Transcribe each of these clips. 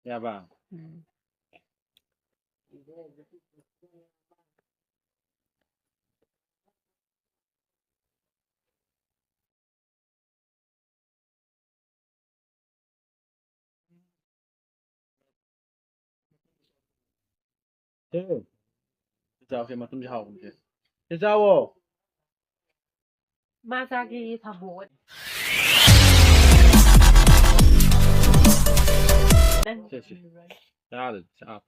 Yaba. Thế. Chào phim mà tôi học chứ. Thế sao ô? Masagi thabo. Sì, sì. Ciao, ciao.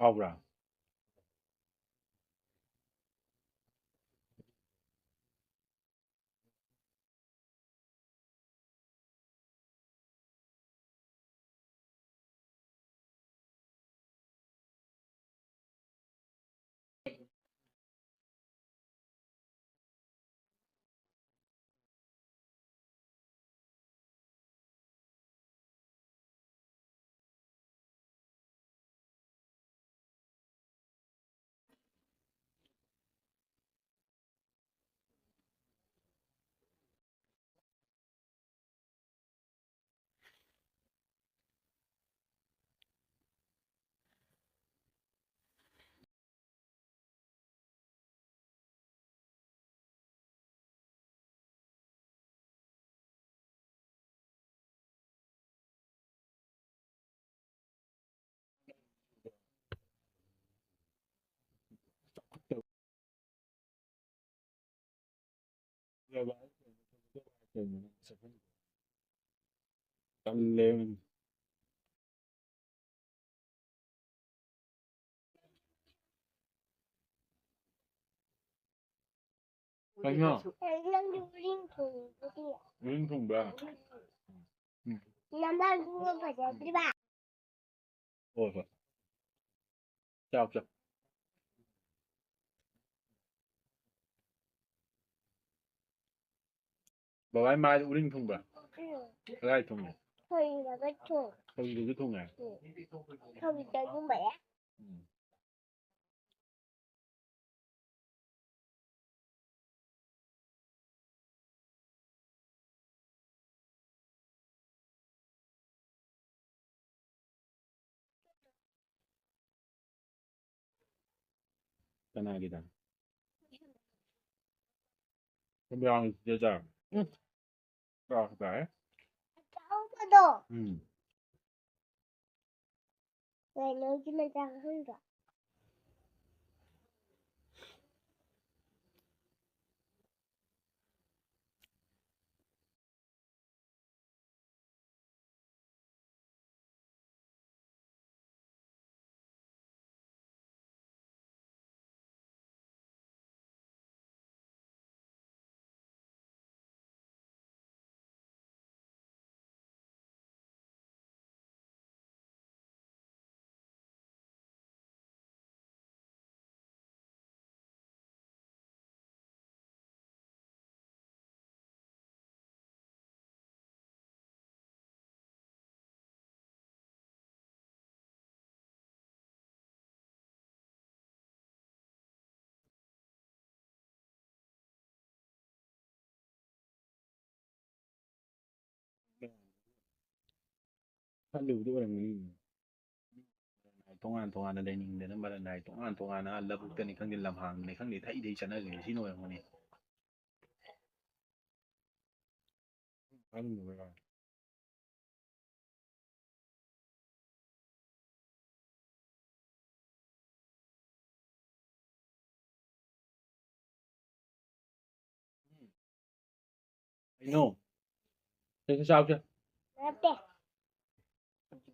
Ora. Lên. Kanya. Rin thùng ba. Ôi trời. Chào chào. Bảo ai mai rin thùng ba. Ai thùng này? Thôi là cái thùng. Thôi cái thùng này. Không cho chúng mẹ. ಚೆನ್ನಾಗಿದೆ. 그러면 여자. 응. 아, 그래? Cháu có đồ. 응. Người nói cho mình ra hơn rồi. 한국도 동안 다니는데 말은 나이 동안 알라북 때니 강딜 람항 내 강디 다 이대 있잖아 그 신호야 뭐니 하는 거야 No. Thế sao chưa? Nó đẹp.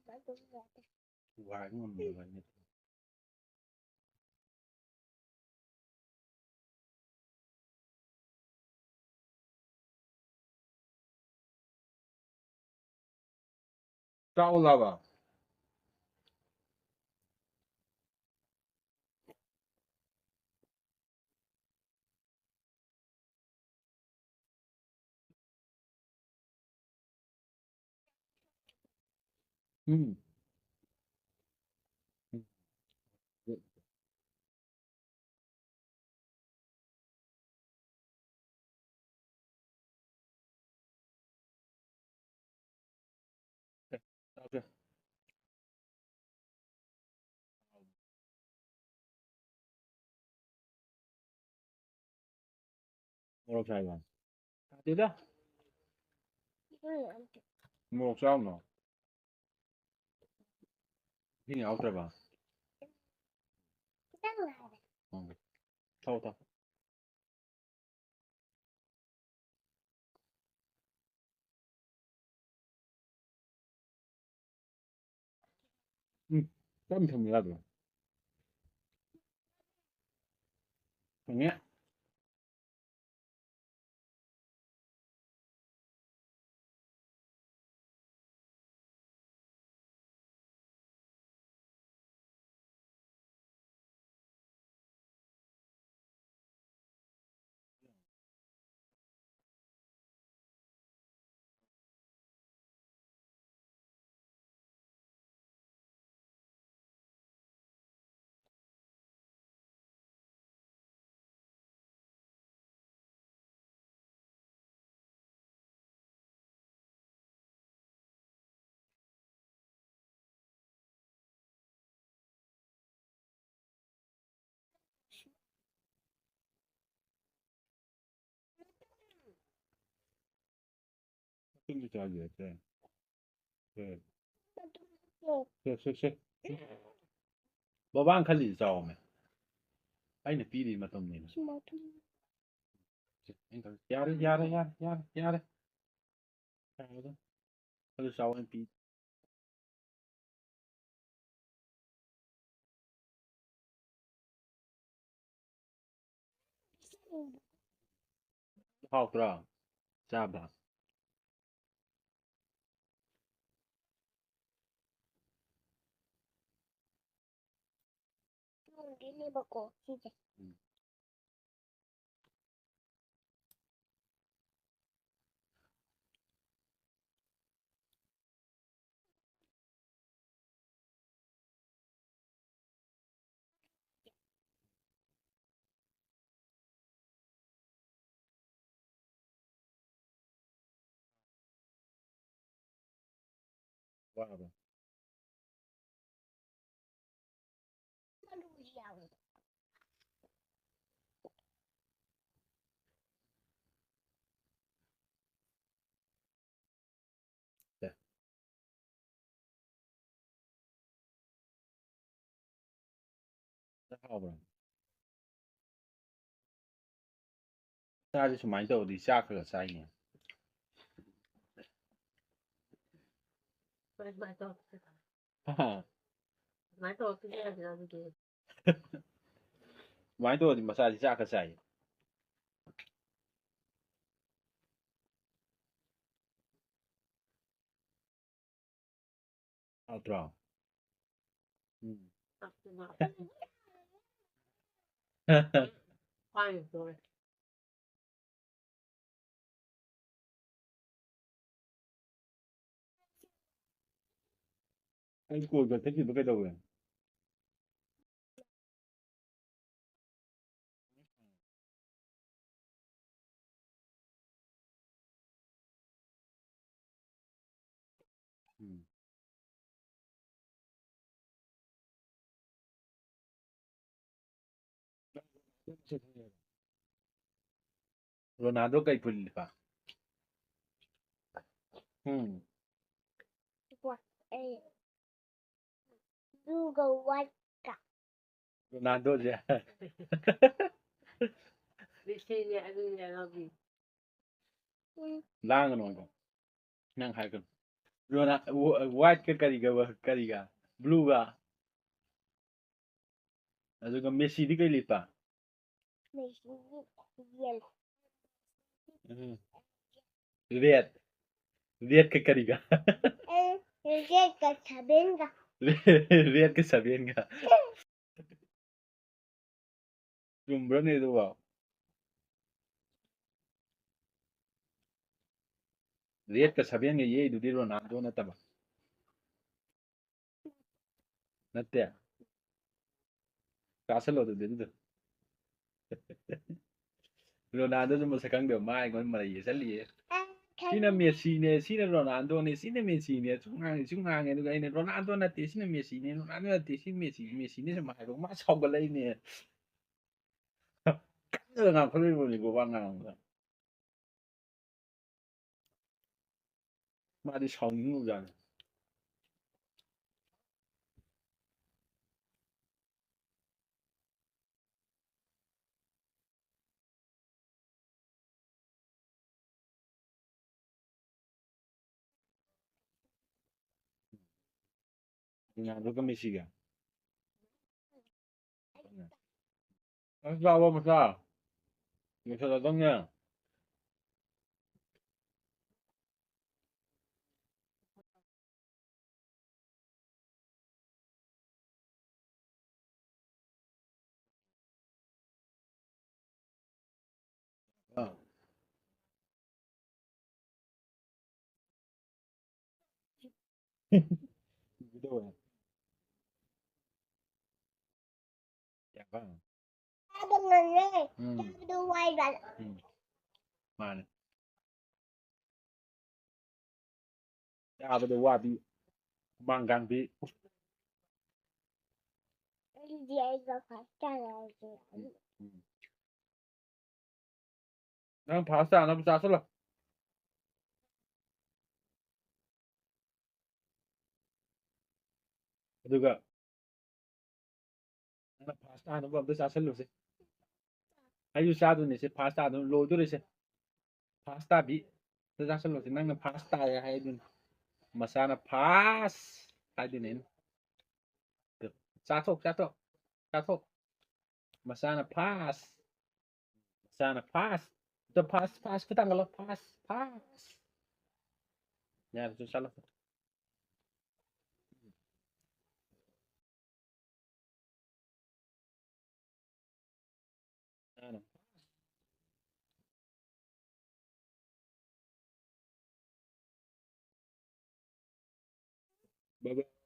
Nó đúng rồi. Hoài cũng ngon người vậy. Sao là bà? Ừ. Ừ. Sao chưa? Một sai rồi. Tiếp đó. Ừ, ăn được. Một sao nó. Cái nào sai bà? Đang là Ừ. Thôi thôi. Ừ. Tâm thầm là được. Thằng nhé. Quindi te la diete. Sì. được. Sì, sì, sì. Bà bạn khá lý do mà. Anh là phí đi mà tầm nhìn. Mà tôi Anh có yare. Hadi sau em phí. Học ra. Sabra. không đi đi bọc cổ gì vậy? Guarda. Nó đuôi dòng. Sì. Sabra. Ta就是买豆的下课才呢。买豆子，哈哈。买豆子也是那个，买豆的嘛啥的下课才。Altro. Mm. 是吗？欢迎各位。Anh cùi còn thích gì với cái đầu này. Ừ. Ronaldo kay pulli pa. Ừ. Quạt ê. Google quạt cả. Ronaldo gì à? Vicini, Emiliano, ꯂꯥꯡꯒꯅꯣ ꯅꯪ ꯍꯥꯏꯒꯅꯨ ꯋꯥꯏꯠꯀ ꯀꯔꯤꯒ ꯕ꯭ꯂꯨꯒ ꯑꯗꯨꯒ ꯃꯦꯁꯤꯗꯤ ꯀꯩ ꯂꯤꯠꯄ ꯔꯦꯠꯀ ꯀꯔꯤꯒ ꯔꯦꯠꯀ ꯁꯚꯦꯟꯒ ꯔꯦꯠꯀ ꯁꯚꯦꯟꯒ ꯆꯨꯝꯕ꯭ꯔꯅꯦ ꯑꯗꯨꯕꯣ ꯔꯦꯠꯀ ꯁꯚꯦꯟꯒ ꯌꯦꯛꯏꯗꯨꯗꯤ Ronaldo ꯅꯠꯇꯕ ꯅꯠꯇꯦ ꯆꯥꯁꯤꯜꯂꯣ ꯑꯗꯨꯗꯣ ꯔꯣꯅꯥꯜꯗꯣꯁꯨ ꯃꯁꯛ ꯈꯪꯗꯕ ꯃꯥ ꯑꯩꯉꯣꯟꯗ ꯃꯔꯩ ꯌꯦꯠꯁꯜꯂꯤꯌꯦ ꯁꯤꯅ ꯃꯦꯁꯤꯅꯦ ꯁꯤꯅ ꯔꯣꯅꯥꯜꯗꯣꯅꯦ ꯁꯤꯅ ꯃꯦꯁꯤꯅꯦ ꯁꯨꯝ ꯉꯥꯡꯉꯦ ꯑꯗꯨꯒ ꯑꯩꯅ ꯔꯣꯅꯥꯜꯗꯣ ꯅꯠꯇꯦ ꯁꯤꯅ ꯃꯦꯁꯤꯅꯦ ꯔꯣꯅꯥꯜꯗꯣ ꯅꯠꯇꯦ ꯁꯤ ꯃꯦꯁꯤꯅꯦ ꯁꯨꯝ ꯍꯥꯏꯕ ꯃꯥ ꯁꯥꯎꯒꯠꯂꯛꯏꯅꯦ ꯀꯟꯅ ꯉꯥꯡꯈꯠꯂꯛꯏꯕꯅꯤꯀꯣ ꯋꯥ ꯉꯥꯡꯕꯗ 마디 성우잖아. Ronaldo con Messi. Sao mà sao? Người thật là tốt nha. Ờ. Video này. Dạ vâng. quay lại Mà này. Cha bây giờ qua đi. Mang gang đi. vậy rồi phải trả lời 난 파스타 안 하면 싸설라. 누가? 나 파스타 안 하면 안 싸설로세. 아유 싸도네세 파스타 안 로도레세. 파스타 비. 싸설로세. 나는 파스타야 하이든. 마사나 파스. 하이든엔. 싸톡. 마사나 파스. 마사나 파스. 저 파스 그 당글로 파스. 야, 저 살았어. Bye bye.